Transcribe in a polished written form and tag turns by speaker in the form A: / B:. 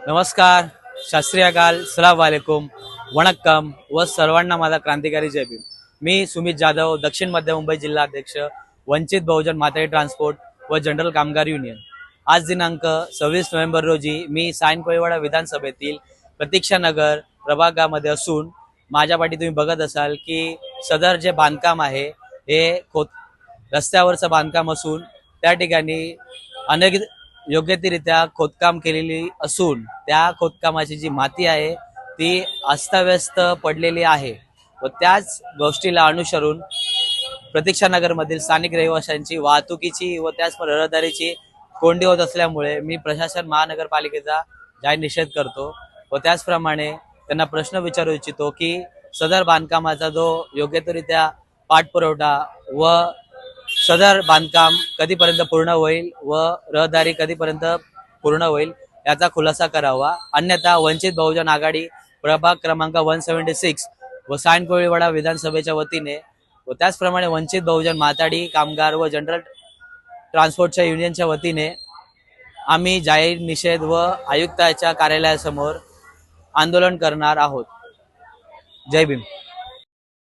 A: नमस्कार, शास्त्रीय अकाल, सलाम वालेकुम, वणक्कम व सर्वांना माझा क्रांतिकारी जय भीम। मी सुमित जाधव, दक्षिण मध्य मुंबई जिल्हा अध्यक्ष, वंचित बहुजन माथाडी ट्रान्सपोर्ट व जनरल कामगार युनियन। आज दिनांक 26 नोव्हेंबर रोजी मी सायन कोळीवाडा विधानसभेतील प्रतीक्षा नगर प्रभागामध्ये असून माझ्या पाठी तुम्ही बघत असाल की सदर जे बांधकाम आहे हे रस्त्यावरचं बांधकाम असून त्या ठिकाणी अनेक योग्यरित्या खोदकाम केलेली असून त्या खोदकामाची जी माती आहे ती अस्ताव्यस्त पडलेली आहे व त्याच गोष्टीला अनुसरून प्रतीक्षा नगरमधील स्थानिक रहिवाशांची वाहतुकीची व त्याचबरोबर रहदारीची कोंडी होत असल्यामुळे मी प्रशासन महानगरपालिकेचा जाहीर निषेध करतो व त्याचप्रमाणे त्यांना प्रश्न विचारू इच्छितो की सदर बांधकामाचा जो योग्यरित्या पाठपुरवठा व सदर बांधकाम कधीपर्यंत पूर्ण होईल व रहदारी कधीपर्यंत पूर्ण होईल याचा खुलासा करावा, अन्यथा वंचित बहुजन आघाडी प्रभाग क्रमांक 176 व सायन कोळीवाडा विधानसभेच्या वतीने व त्याचप्रमाणे वंचित बहुजन माथाडी कामगार व जनरल ट्रान्सपोर्टच्या युनियनच्या वतीने आम्ही जाहीर निषेध व आयुक्ताच्या कार्यालयासमोर आंदोलन करणार आहोत। जय भीम।